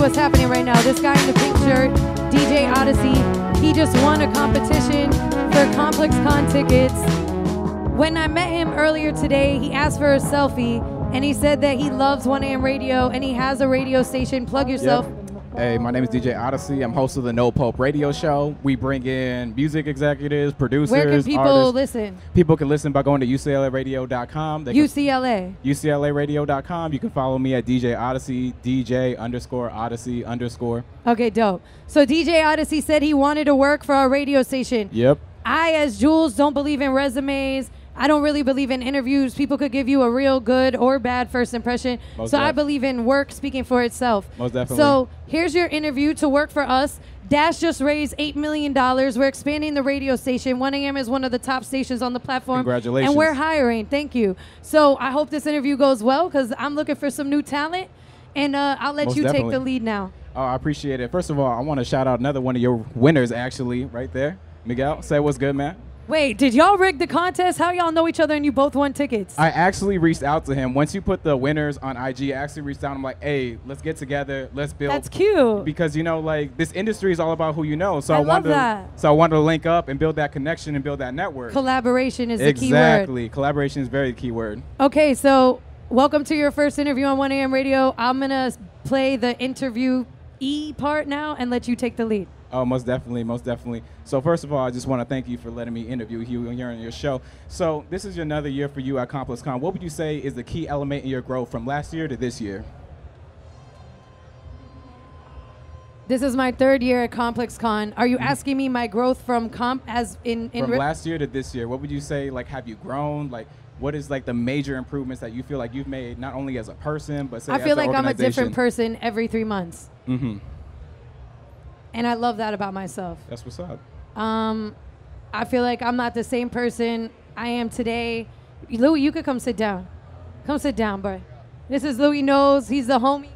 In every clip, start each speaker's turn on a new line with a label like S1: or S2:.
S1: what's happening right now. This guy in the pink shirt, DJ Odyssey, he just won a competition for ComplexCon tickets. When I met him earlier today, he asked for a selfie, and he said that he loves 1AM radio, and he has a radio station. Plug yourself.
S2: Yep. Hey, my name is DJ Odyssey. I'm host of the PULP RADIO show. We bring in music executives, producers,
S1: Where can people
S2: artists.
S1: listen?
S2: People can listen by going to UCLAradio.com.
S1: UCLA.
S2: UCLAradio.com. You can follow me at DJ Odyssey, DJ_Odyssey_.
S1: Okay, dope. So DJ Odyssey said he wanted to work for our radio station.
S2: Yep.
S1: I, as Jules, don't believe in resumes. I don't really believe in interviews. People could give you a real good or bad first impression. I believe in work speaking for itself.
S2: Most definitely.
S1: So here's your interview to work for us. Dash just raised $8 million. We're expanding the radio station. 1AM is one of the top stations on the platform.
S2: Congratulations.
S1: And we're hiring. Thank you. So I hope this interview goes well because I'm looking for some new talent. And I'll let you take the lead now.
S2: Oh, I appreciate it. First of all, I want to shout out another one of your winners, actually, right there. Miguel, say what's good, man.
S1: Wait, did y'all rig the contest? How y'all know each other and you both won tickets?
S2: I actually reached out to him. Once you put the winners on IG, I actually reached out. I'm like, hey, let's get together. Let's build.
S1: That's cute.
S2: Because, you know, like, this industry is all about who you know. So
S1: I love that.
S2: So I wanted to link up and build that connection and build that network.
S1: Collaboration is the key word.
S2: Exactly. Collaboration is very key word.
S1: Okay, so welcome to your first interview on 1AM Radio. I'm going to play the interview part now and let you take the lead.
S2: Oh, most definitely, most definitely. So first of all, I just want to thank you for letting me interview you here on your show. So this is another year for you at ComplexCon. What would you say is the key element in your growth from last year to this year?
S1: This is my third year at ComplexCon. Are you asking me my growth from from
S2: last year to this year? What would you say? Like, have you grown? Like, what is like the major improvements that you feel like you've made, not only as a person, but say
S1: I
S2: as
S1: feel
S2: an
S1: like I'm a
S2: organization?
S1: different person every 3 months.
S2: Mm-hmm.
S1: And I love that about myself.
S2: That's what's up.
S1: I feel like I'm not the same person I am today. Louis, you could come sit down. Come sit down, bro. This is Louis Knows. He's the homie.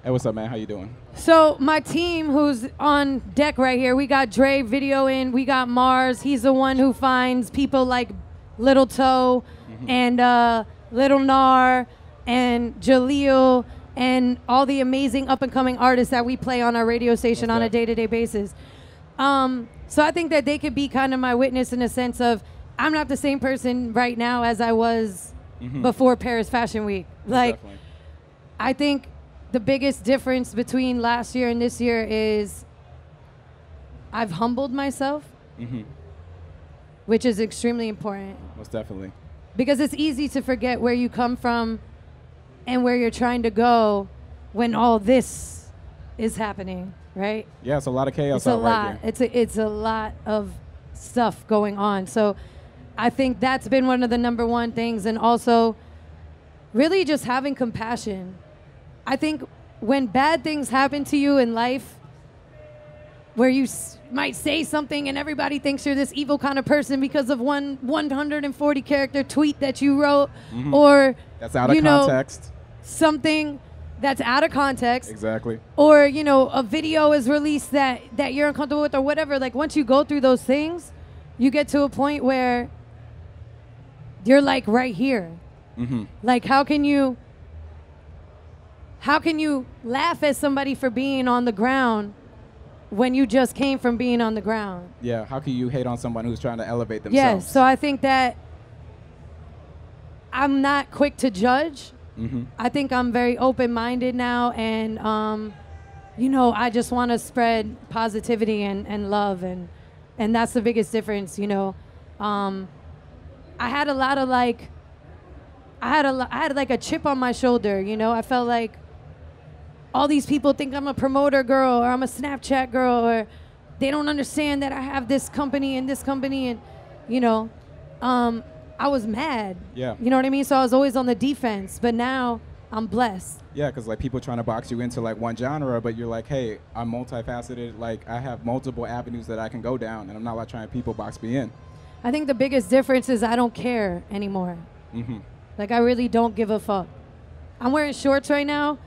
S2: Hey, what's up, man? How you doing?
S1: So my team who's on deck right here, we got Dre videoing, we got Mars. He's the one who finds people like Little Toe and Little Nar and Jaleel and all the amazing up-and-coming artists that we play on our radio station on a day-to-day basis. So I think that they could be kind of my witness in a sense of I'm not the same person right now as I was before Paris Fashion Week. Like,
S2: Definitely.
S1: I think the biggest difference between last year and this year is I've humbled myself, which is extremely important.
S2: Most definitely.
S1: Because it's easy to forget where you come from and where you're trying to go when all this is happening, right?
S2: Yeah, it's a lot of chaos
S1: It's a
S2: out
S1: lot.
S2: right there.
S1: It's a lot of stuff going on. So I think that's been one of the #1 things, and also really just having compassion. I think when bad things happen to you in life, where you might say something and everybody thinks you're this evil kind of person because of one 140 character tweet that you wrote, or
S2: that's out of context.
S1: Something that's out of context.
S2: Exactly.
S1: Or, you know, a video is released that you're uncomfortable with or whatever. Like, once you go through those things, you get to a point where you're like right here. Like, how can you laugh at somebody for being on the ground when you just came from being on the ground?
S2: Yeah, how can you hate on someone who's trying to elevate themselves?
S1: Yes, so I think that I'm not quick to judge. I think I'm very open-minded now, and you know, I just want to spread positivity and love, and that's the biggest difference. You know, I had a lot of like, I had like a chip on my shoulder. You know, I felt like all these people think I'm a promoter girl or I'm a Snapchat girl, or they don't understand that I have this company and this company, and you know. I was mad.
S2: Yeah.
S1: You know what I mean? So I was always on the defense, but now I'm blessed.
S2: Yeah, because like people trying to box you into like one genre, but you're like, hey, I'm multifaceted. Like I have multiple avenues that I can go down, and I'm not like trying to people box me in.
S1: I think the biggest difference is I don't care anymore. Like, I really don't give a fuck. I'm wearing shorts right now.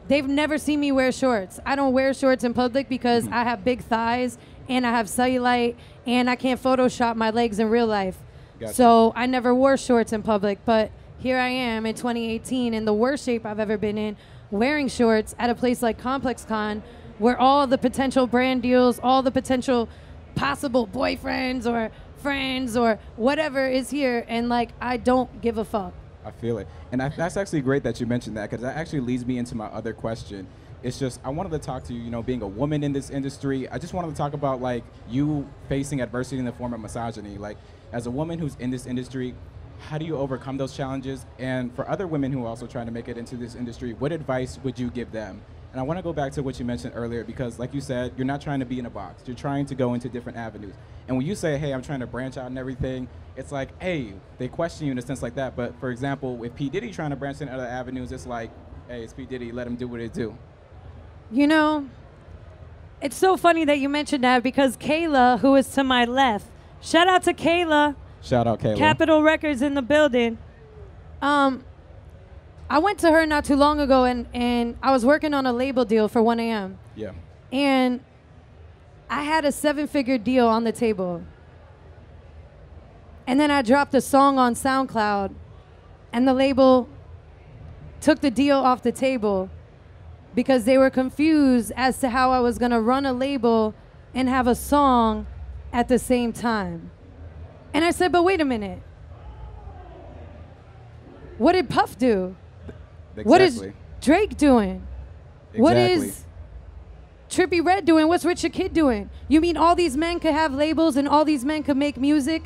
S1: They've never seen me wear shorts. I don't wear shorts in public because I have big thighs and I have cellulite and I can't Photoshop my legs in real life. Gotcha. So I never wore shorts in public, but here I am in 2018 in the worst shape I've ever been in, wearing shorts at a place like ComplexCon, where all the potential brand deals, all the potential possible boyfriends or friends or whatever is here, and like I don't give a fuck.
S2: I feel it. And that's actually great that you mentioned that, because that actually leads me into my other question. It's just, I wanted to talk to you, you know, being a woman in this industry, I just wanted to talk about like you facing adversity in the form of misogyny. Like, as a woman who's in this industry, how do you overcome those challenges? And for other women who are also trying to make it into this industry, what advice would you give them? And I want to go back to what you mentioned earlier, because like you said, you're not trying to be in a box. You're trying to go into different avenues. And when you say, hey, I'm trying to branch out and everything, it's like, hey, they question you in a sense like that. But for example, with P. Diddy trying to branch into other avenues, it's like, hey, it's P. Diddy, let him do what he do.
S1: You know, it's so funny that you mentioned that, because Kayla, who is to my left, shout out to Kayla.
S2: Shout out Kayla.
S1: Capitol Records in the building. I went to her not too long ago, and I was working on a label deal for 1 a.m.
S2: Yeah.
S1: And I had a 7-figure deal on the table. And then I dropped a song on SoundCloud, and the label took the deal off the table because they were confused as to how I was going to run a label and have a song at the same time. And I said, but wait a minute. What did Puff do?
S2: Exactly.
S1: What is Drake doing?
S2: Exactly.
S1: What is Trippie Redd doing? What's Richard Kidd doing? You mean all these men could have labels and all these men could make music,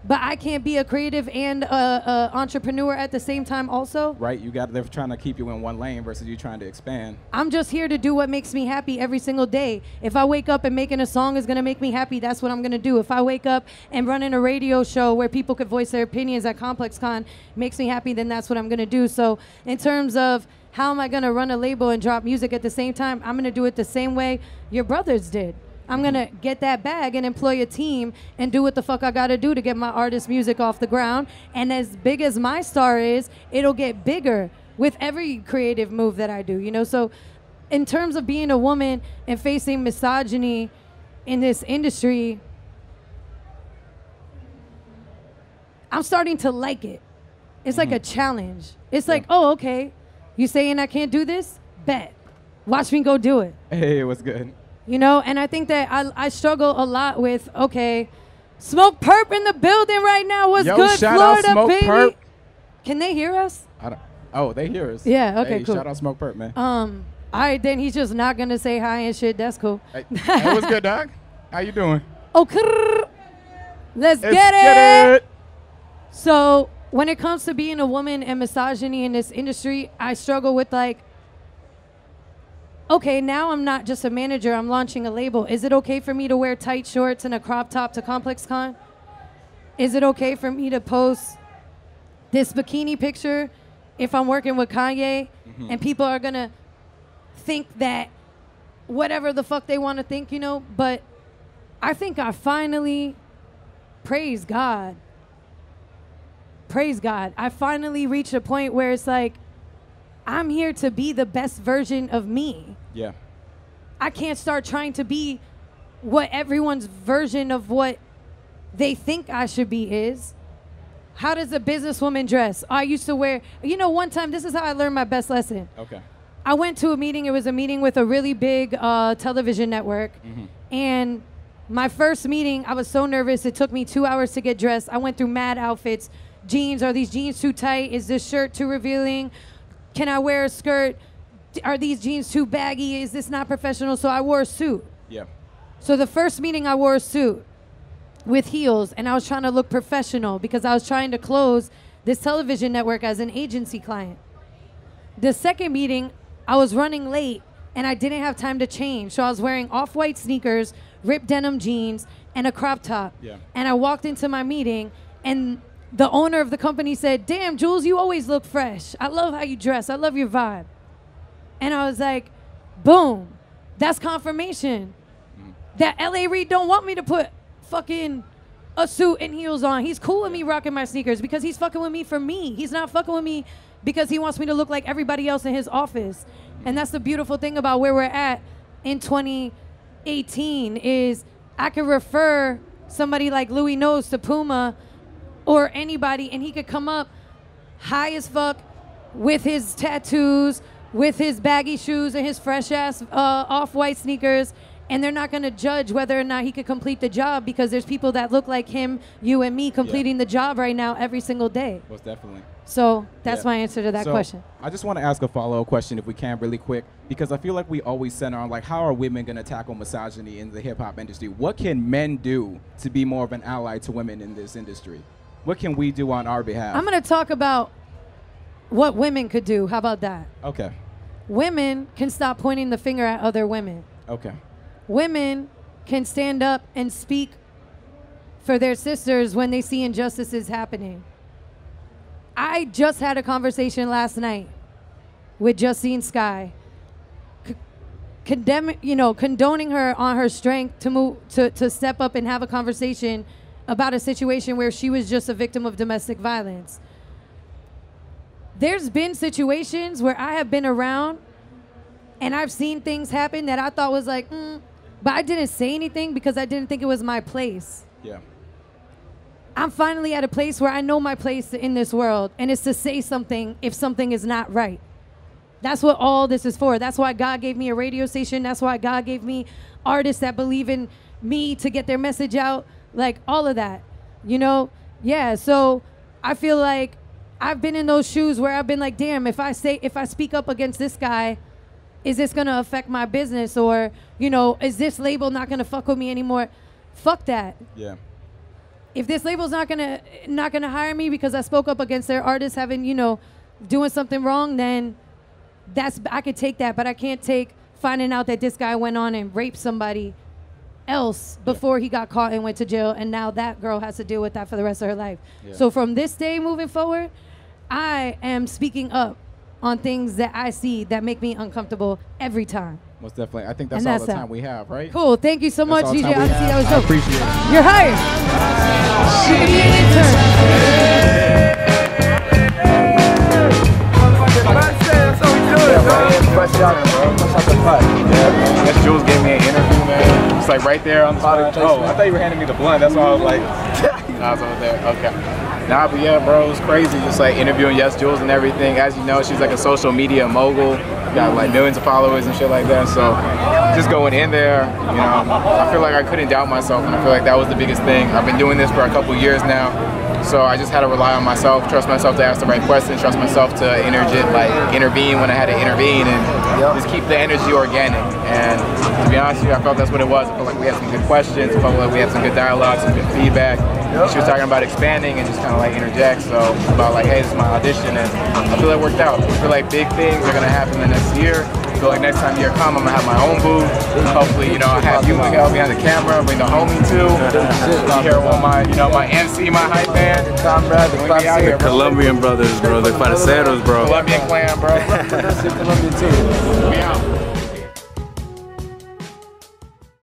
S1: but I can't be a creative and a entrepreneur at the same time also?
S2: Right, they're trying to keep you in one lane versus you trying to expand.
S1: I'm just here to do what makes me happy every single day. If I wake up and making a song is gonna make me happy, that's what I'm gonna do. If I wake up and running a radio show where people could voice their opinions at ComplexCon makes me happy, then that's what I'm gonna do. So in terms of how am I gonna run a label and drop music at the same time, I'm gonna do it the same way your brothers did. I'm gonna get that bag and employ a team and do what the fuck I gotta do to get my artist music off the ground. And as big as my star is, it'll get bigger with every creative move that I do, you know? So in terms of being a woman and facing misogyny in this industry, I'm starting to like it. It's like a challenge. It's like, oh, okay, you saying I can't do this? Bet. Watch me go do it.
S2: Hey, what's good?
S1: You know, and I think that I struggle a lot with, okay, Smoke Perp in the building right now. What's good,
S2: shout
S1: Florida,
S2: out Smoke
S1: baby?
S2: Perp.
S1: Can they hear us?
S2: Oh, they hear us.
S1: Yeah, okay,
S2: hey,
S1: cool.
S2: Shout out Smoke Perp, man.
S1: All right, then he's just not going to say hi and shit. That's cool.
S2: Hey, what's good, dog? How you doing?
S1: Okay, let's get it. So when it comes to being a woman and misogyny in this industry, I struggle with like, okay, now I'm not just a manager, I'm launching a label. Is it okay for me to wear tight shorts and a crop top to ComplexCon? Is it okay for me to post this bikini picture if I'm working with Kanye and people are gonna think that whatever the fuck they wanna think, you know? But I think I finally, praise God, I finally reached a point where it's like, I'm here to be the best version of me.
S2: Yeah.
S1: I can't start trying to be what everyone's version of what they think I should be is. How does a businesswoman dress? I used to wear, you know, one time, this is how I learned my best lesson.
S2: Okay.
S1: I went to a meeting. It was a meeting with a really big television network. And my first meeting, I was so nervous. It took me 2 hours to get dressed. I went through mad outfits. Jeans, are these jeans too tight? Is this shirt too revealing? Can I wear a skirt? Are these jeans too baggy? Is this not professional? So I wore a suit.
S2: Yeah.
S1: So the first meeting I wore a suit with heels, and I was trying to look professional because I was trying to close this television network as an agency client. The second meeting, I was running late and I didn't have time to change. So I was wearing off-white sneakers, ripped denim jeans, and a crop top.
S2: Yeah.
S1: And I walked into my meeting and the owner of the company said, damn, Jules, you always look fresh. I love how you dress. I love your vibe. And I was like, boom, that's confirmation that L.A. Reid don't want me to put fucking a suit and heels on. He's cool with me rocking my sneakers because he's fucking with me for me. He's not fucking with me because he wants me to look like everybody else in his office. And that's the beautiful thing about where we're at in 2018 is I could refer somebody like Louis Nose to Puma or anybody, and he could come up high as fuck with his tattoos, with his baggy shoes and his fresh-ass off-white sneakers, and they're not going to judge whether or not he could complete the job because there's people that look like him, you and me, completing the job right now every single day.
S2: Most definitely.
S1: So that's my answer to that question.
S2: I just want to ask a follow-up question, if we can, really quick, because I feel like we always center on, like, how are women going to tackle misogyny in the hip-hop industry? What can men do to be more of an ally to women in this industry? What can we do on our behalf?
S1: I'm going to talk about what women could do. How about that?
S2: Okay.
S1: Women can stop pointing the finger at other women.
S2: Okay.
S1: Women can stand up and speak for their sisters when they see injustices happening. I just had a conversation last night with Justine Skye, condoning her on her strength to step up and have a conversation about a situation where she was just a victim of domestic violence. There's been situations where I have been around and I've seen things happen that I thought was like, but I didn't say anything because I didn't think it was my place.
S2: Yeah.
S1: I'm finally at a place where I know my place in this world, and it's to say something if something is not right. That's what all this is for. That's why God gave me a radio station. That's why God gave me artists that believe in me to get their message out, like all of that, you know? Yeah, so I feel like I've been in those shoes where I've been like, damn, if I speak up against this guy, is this gonna affect my business? Or, you know, is this label not gonna fuck with me anymore? Fuck that.
S2: Yeah.
S1: If this label's not gonna hire me because I spoke up against their artists having, you know, doing something wrong, then I could take that, but I can't take finding out that this guy went on and raped somebody else before he got caught and went to jail, and now that girl has to deal with that for the rest of her life. Yeah. So from this day moving forward, I am speaking up on things that I see that make me uncomfortable every time.
S2: Most definitely. I think that's all the time we have, right?
S1: Cool. Thank you so much, DJ Odyssey. That was dope.
S2: I appreciate it.
S1: You're hired. You can be an
S3: intern. YesJulz gave me an interview, man. It's like right there on the spot. Oh, I thought you were handing me the blunt. That's why I was like, I was over there. Okay. Nah, but yeah, bro, it was crazy. Just like interviewing YesJulz and everything. As you know, she's like a social media mogul. Got like millions of followers and shit like that. So just going in there, you know, I feel like I couldn't doubt myself, and I feel like that was the biggest thing. I've been doing this for a couple years now. So I just had to rely on myself, trust myself to ask the right questions, trust myself to intervene when I had to intervene, and just keep the energy organic. And to be honest with you, I felt that's what it was. I felt like we had some good questions, I felt like we had some good dialogue, some good feedback. She was talking about expanding and just kind of like interject, so about like, hey, this is my audition, and I feel it worked out. I feel like big things are gonna happen the next year. I feel like next time year come, I'm gonna have my own booth. Hopefully, you know, I have you to help behind the camera, bring the homie too. Here with my, you know, my MC, my hype man, comrade, the
S4: Colombian brothers, bro, the parceros, bro.
S3: Colombian clan, bro.
S4: Colombian too.
S3: We out.